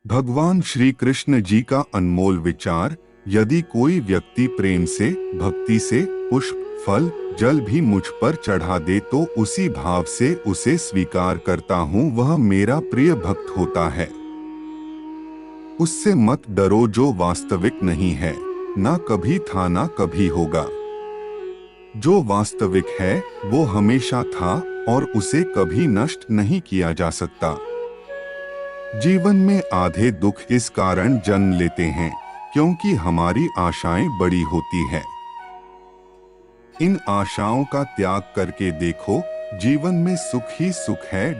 भगवान श्री कृष्ण जी का अनमोल विचार, यदि कोई व्यक्ति प्रेम से, भक्ति से पुष्प, फल, जल भी मुझ पर चढ़ा दे तो उसी भाव से उसे स्वीकार करता हूँ, वह मेरा प्रिय भक्त होता है। उससे मत डरो जो वास्तविक नहीं है, ना कभी था ना कभी होगा। जो वास्तविक है वो हमेशा था और उसे कभी नष्ट नहीं किया जा सकता। जीवन में आधे दुख इस कारण जन्म लेते हैं क्योंकि हमारी आशाएं बड़ी होती हैं। इन आशाओं का त्याग करके देखो, जीवन में सुख ही सुख है।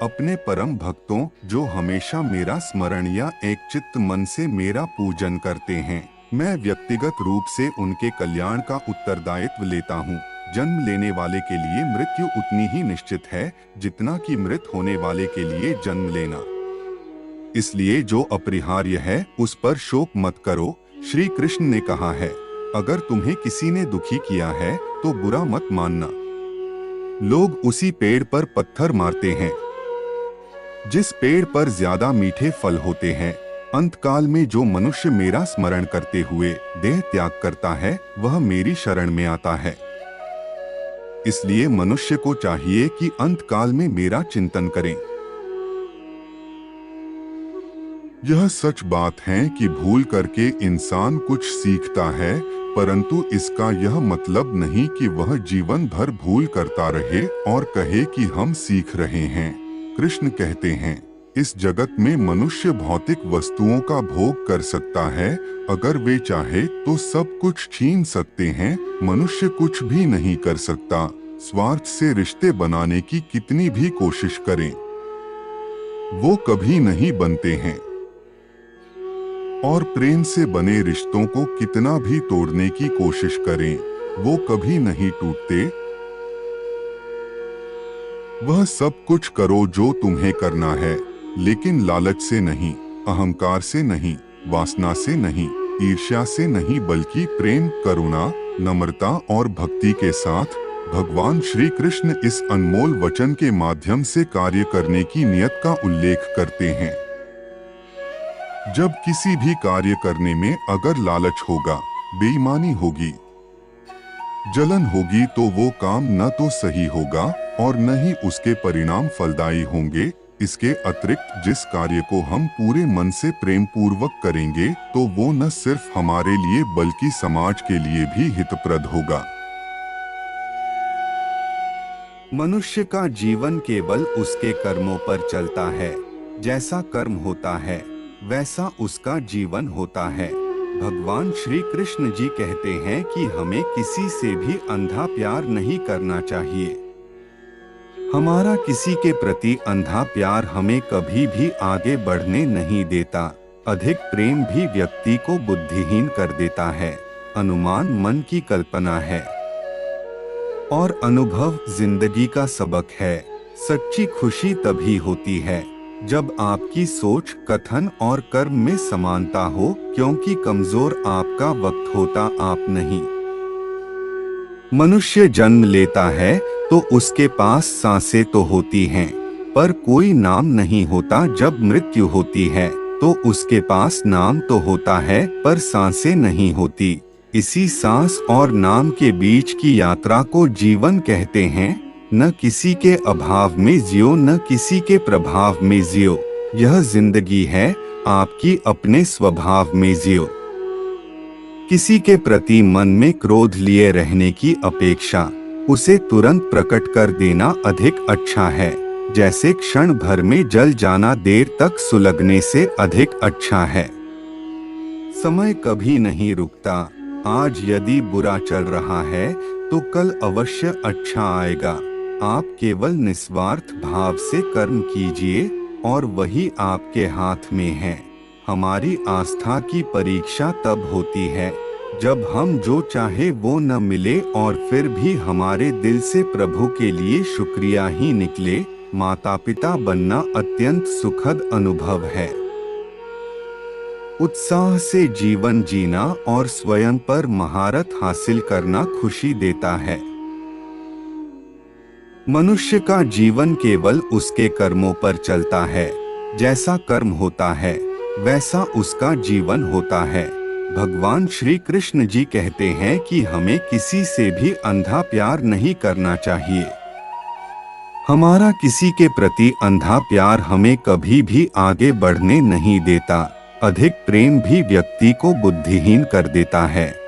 अपने परम भक्तों जो हमेशा मेरा स्मरण या एक चित्त मन से मेरा पूजन करते हैं, मैं व्यक्तिगत रूप से उनके कल्याण का उत्तरदायित्व लेता हूँ। जन्म लेने वाले के लिए मृत्यु उतनी ही निश्चित है जितना कि मृत होने वाले के लिए जन्म लेना। इसलिए जो अपरिहार्य है उस पर शोक मत करो। श्री कृष्ण ने कहा है, अगर तुम्हें किसी ने दुखी किया है तो बुरा मत मानना। लोग उसी पेड़ पर पत्थर मारते हैं जिस पेड़ पर ज्यादा मीठे फल होते हैं। अंतकाल में जो मनुष्य मेरा स्मरण करते हुए देह त्याग करता है वह मेरी शरण में आता है। इसलिए मनुष्य को चाहिए कि अंतकाल में मेरा चिंतन करें। यह सच बात है कि भूल करके इंसान कुछ सीखता है, परंतु इसका यह मतलब नहीं कि वह जीवन भर भूल करता रहे और कहे कि हम सीख रहे हैं। कृष्ण कहते हैं, इस जगत में मनुष्य भौतिक वस्तुओं का भोग कर सकता है, अगर वे चाहे तो सब कुछ छीन सकते हैं। मनुष्य कुछ भी नहीं कर सकता। स्वार्थ से रिश्ते बनाने की कितनी भी कोशिश करें, वो कभी नहीं बनते हैं। और प्रेम से बने रिश्तों को कितना भी तोड़ने की कोशिश करें, वो कभी नहीं टूटते। वह सब कुछ करो जो तुम्हें करना है, लेकिन लालच से नहीं, अहंकार से नहीं, वासना से नहीं, ईर्ष्या से नहीं, बल्कि प्रेम, करुणा, नम्रता और भक्ति के साथ। भगवान श्री कृष्ण इस अनमोल वचन के माध्यम से कार्य करने की नियत का उल्लेख करते हैं। जब किसी भी कार्य करने में अगर लालच होगा, बेईमानी होगी, जलन होगी तो वो काम न तो सही होगा और न ही उसके परिणाम फलदायी होंगे। इसके अतिरिक्त जिस कार्य को हम पूरे मन से प्रेम पूर्वक करेंगे तो वो न सिर्फ हमारे लिए बल्कि समाज के लिए भी हितप्रद होगा। मनुष्य का जीवन केवल उसके कर्मों पर चलता है। जैसा कर्म होता है वैसा उसका जीवन होता है। भगवान श्री कृष्ण जी कहते हैं कि हमें किसी से भी अंधा प्यार नहीं करना चाहिए। हमारा किसी के प्रति अंधा प्यार हमें कभी भी आगे बढ़ने नहीं देता। अधिक प्रेम भी व्यक्ति को बुद्धिहीन कर देता है। अनुमान मन की कल्पना है और अनुभव जिंदगी का सबक है। सच्ची खुशी तभी होती है जब आपकी सोच, कथन और कर्म में समानता हो, क्योंकि कमजोर आपका वक्त होता आप नहीं। मनुष्य जन्म लेता है तो उसके पास सांसें तो होती हैं, पर कोई नाम नहीं होता। जब मृत्यु होती है तो उसके पास नाम तो होता है पर सांसें नहीं होती। इसी सांस और नाम के बीच की यात्रा को जीवन कहते हैं। न किसी के अभाव में जियो, न किसी के प्रभाव में जियो। यह जिंदगी है, आपकी अपने स्वभाव में जियो। किसी के प्रति मन में क्रोध लिए रहने की अपेक्षा उसे तुरंत प्रकट कर देना अधिक अच्छा है। जैसे क्षण भर में जल जाना देर तक सुलगने से अधिक अच्छा है। समय कभी नहीं रुकता। आज यदि बुरा चल रहा है तो कल अवश्य अच्छा आएगा। आप केवल निस्वार्थ भाव से कर्म कीजिए और वही आपके हाथ में है। हमारी आस्था की परीक्षा तब होती है जब हम जो चाहे वो न मिले और फिर भी हमारे दिल से प्रभु के लिए शुक्रिया ही निकले। माता पिता बनना अत्यंत सुखद अनुभव है। उत्साह से जीवन जीना और स्वयं पर महारत हासिल करना खुशी देता है। मनुष्य का जीवन केवल उसके कर्मों पर चलता है। जैसा कर्म होता है वैसा उसका जीवन होता है। भगवान श्री कृष्ण जी कहते हैं कि हमें किसी से भी अंधा प्यार नहीं करना चाहिए। हमारा किसी के प्रति अंधा प्यार हमें कभी भी आगे बढ़ने नहीं देता। अधिक प्रेम भी व्यक्ति को बुद्धिहीन कर देता है।